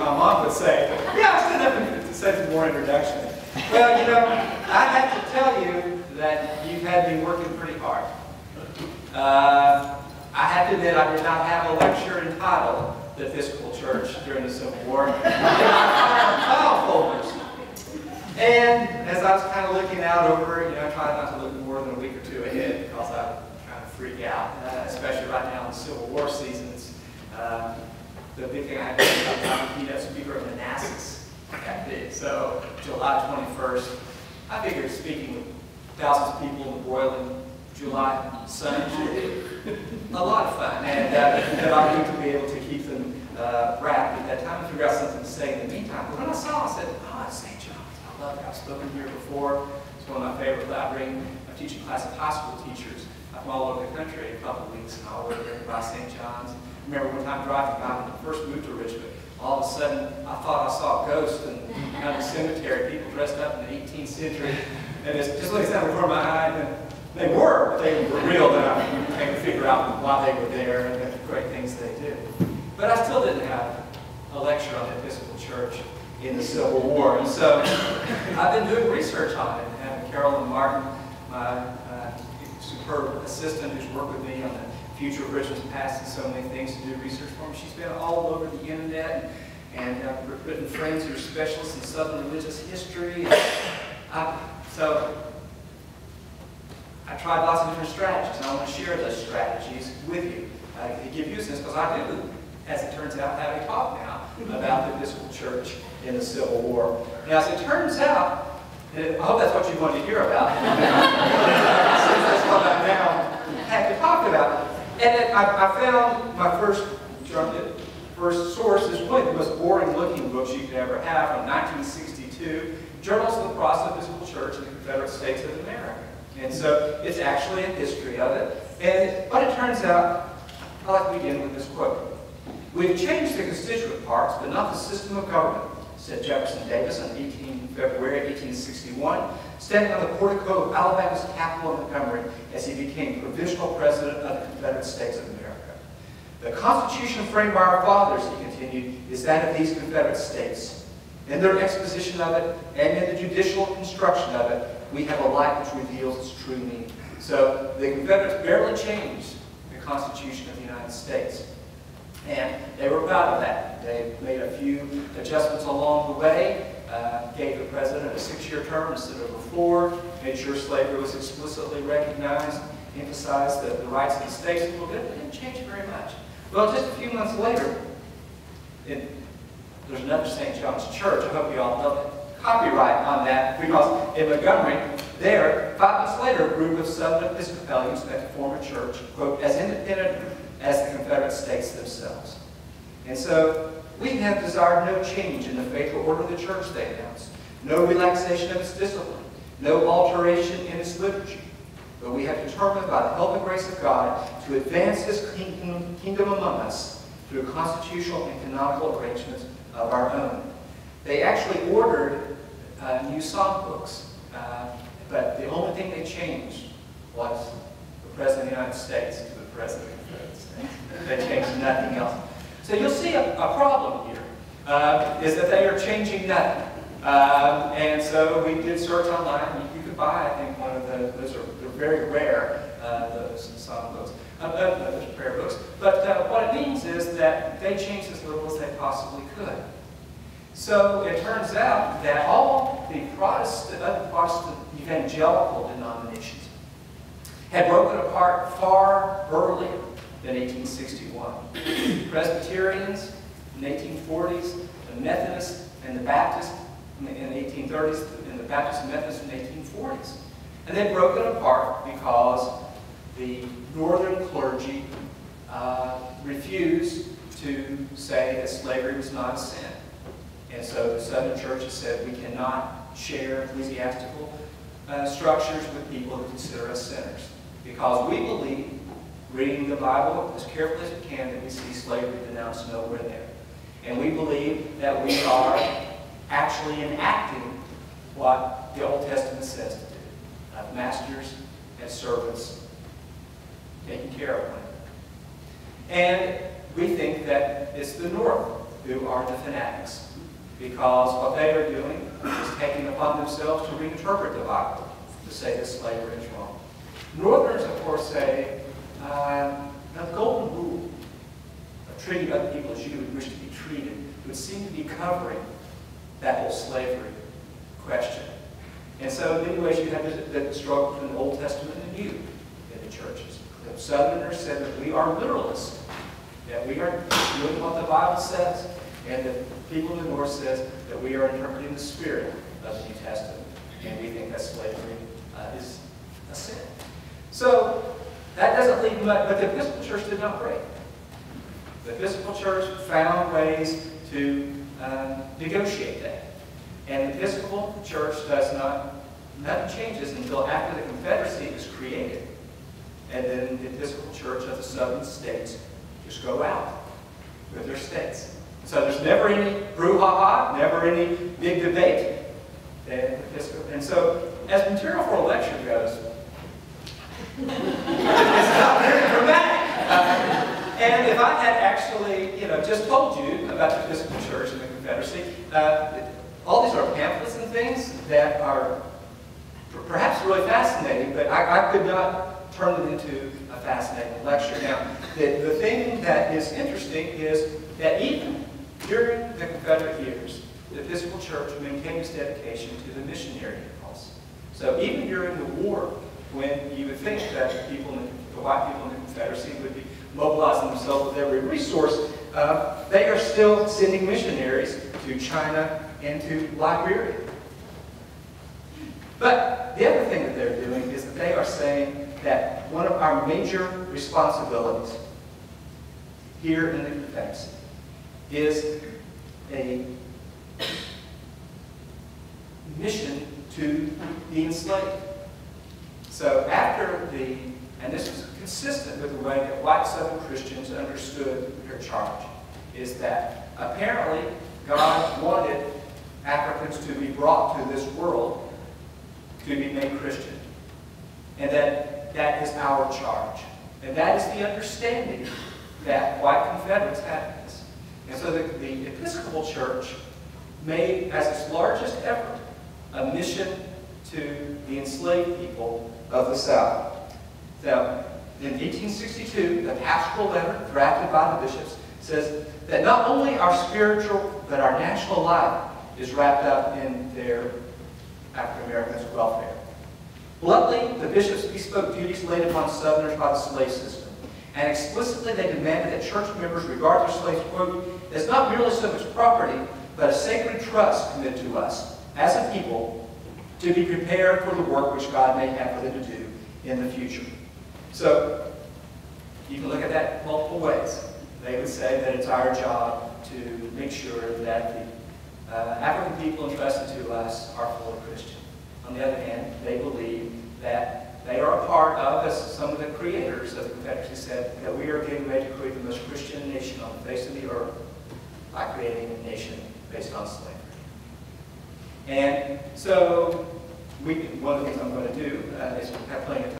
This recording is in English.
my mom would say. Yeah, I stood up and said some more introduction. Well, you know, I have to tell you that you've had me working pretty hard. I have to admit I did not have a lecture entitled The Episcopal Church during the Civil War. File folders. And as I was kind of looking out over it, you know, I try not to look more than a week or two ahead because I kind of freak out, especially right now in the Civil War season. It's, the big thing I had to do about time to keynote speaker of Manassas that big. So July 21st, I figured speaking with thousands of people in the broiling July sun should be a lot of fun, and that I need to be able to keep them wrapped at that time and figure out something to say in the meantime. But when I saw it, I said, oh, it's St. John's. I love it. I've spoken here before. It's one of my favorite. I bring a teaching class of high school teachers from all over the country a couple of weeks, and I'll work there by St. John's. I remember one time driving by when I first moved to Richmond, all of a sudden I thought I saw a ghost in kind of a cemetery, people dressed up in the 18th century, and it's just like that before my eye. And they were, but they were real. Then I came to figure out why they were there and the great things they did. But I still didn't have a lecture on the Episcopal Church in the Civil War, and so I've been doing research on it. And Carolyn Martin, my superb assistant who's worked with me on the future of Richmond's past and so many things to do research for me. She's been all over the internet and written friends who are specialists in Southern religious history. So I tried lots of different strategies, and I want to share those strategies with you to give you a sense, because I do, as it turns out, have a talk now about the Episcopal Church in the Civil War. Now, as it turns out, and I hope that's what you wanted to hear about. Since that's what I now have to talk about. And I found my first source is really the most boring-looking books you could ever have from 1962, Journals of the Protestant Episcopal Church in the Confederate States of America. And so it's actually a history of it. But it turns out, I like to begin with this quote. We've changed the constituent parts, but not the system of government, said Jefferson Davis on February 1861, standing on the portico of Alabama's capital, Montgomery, as he became provisional president of the Confederate States of America. The Constitution framed by our fathers, he continued, is that of these Confederate States. In their exposition of it, and in the judicial construction of it, we have a light which reveals its true meaning. So the Confederates barely changed the Constitution of the United States. And they were proud of that. They made a few adjustments along the way, gave the president a 6-year term instead of a 4, made sure slavery was explicitly recognized, emphasized the rights of the states a little bit, but didn't change very much. Well, just a few months later, there's another St. John's Church. I hope you all know the copyright on that, because in Montgomery, there, 5 months later, a group of Southern Episcopalians met to form a church, quote, as independent as the Confederate States themselves. And so, we have desired no change in the faithful order of the church, they announced. No relaxation of its discipline. No alteration in its liturgy. But we have determined by the help and grace of God to advance His kingdom among us through constitutional and canonical arrangements of our own. They actually ordered new psalm books, but the only thing they changed was the President of the United States to the President of the United States. They changed nothing else. So you'll see a problem here, is that they are changing nothing. And so we did search online. You could buy, I think, one of those are very rare, those psalm books. Those prayer books. But what it means is that they changed as little as they possibly could. So it turns out that all the Protestant evangelical denominations had broken apart far earlier than 1861. Presbyterians in the 1840s, the Methodists and the Baptists in the 1830s, and the Baptists and Methodists in the 1840s. And they'd broken apart because the northern clergy refused to say that slavery was not a sin. And so the Southern churches said we cannot share ecclesiastical structures with people who consider us sinners. Because we believe, reading the Bible as carefully as we can, that we see slavery denounced nowhere there. And we believe that we are actually enacting what the Old Testament says to do. Masters and servants taking care of one another. And we think that it's the North who are the fanatics, because what they are doing is taking upon themselves to reinterpret the Bible to say that slavery is wrong. Northerners, of course, say the golden rule of treating other people as you would wish to be treated would seem to be covering that whole slavery question. And so in many ways you have the struggle between the Old Testament and New in the churches. The Southerners said that we are literalists, that we are doing what the Bible says, and the people in the North says that we are interpreting the spirit of the New Testament, and we think that slavery is a sin. So that doesn't leave much, but the Episcopal Church did not break. The Episcopal Church found ways to negotiate that. And the Episcopal Church does not, nothing changes until after the Confederacy is created. And then the Episcopal Church of the Southern states just go out with their states. So there's never any brouhaha, never any big debate. And so, as material for a lecture goes, it's not very dramatic. And if I had actually, just told you about the Episcopal Church and the Confederacy, all these are pamphlets and things that are perhaps really fascinating, but I could not turn it into a fascinating lecture. Now, the thing that is interesting is that even during the Confederate years, the Episcopal Church maintained its dedication to the missionary impulse. So even during the war, when you would think that the white people in the Confederacy would be mobilizing themselves with every resource, they are still sending missionaries to China and to Liberia. But the other thing that they're doing is that they are saying that one of our major responsibilities here in the Confederacy is a mission to the enslaved. So after and this was consistent with the way that white Southern Christians understood their charge, is that apparently God wanted Africans to be brought to this world to be made Christian. And that is our charge. And that is the understanding that white Confederates had in this. And so the Episcopal Church made, as its largest effort, a mission to the enslaved people of the South. Now, in 1862, the pastoral letter drafted by the bishops says that not only our spiritual, but our national life is wrapped up in their African Americans' welfare. Bluntly, the bishops bespoke duties laid upon Southerners by the slave system, and explicitly they demanded that church members regard their slaves, quote, as not merely so much property, but a sacred trust committed to us as a people to be prepared for the work which God may have for them to do in the future. So, you can look at that multiple ways. They would say that it's our job to make sure that the African people entrusted to us are fully Christian. On the other hand, they believe that they are a part of, as some of the creators of the Confederacy said, that we are getting ready to create the most Christian nation on the face of the earth by creating a nation based on slavery. And so, one of the things I'm going to do is have plenty of time.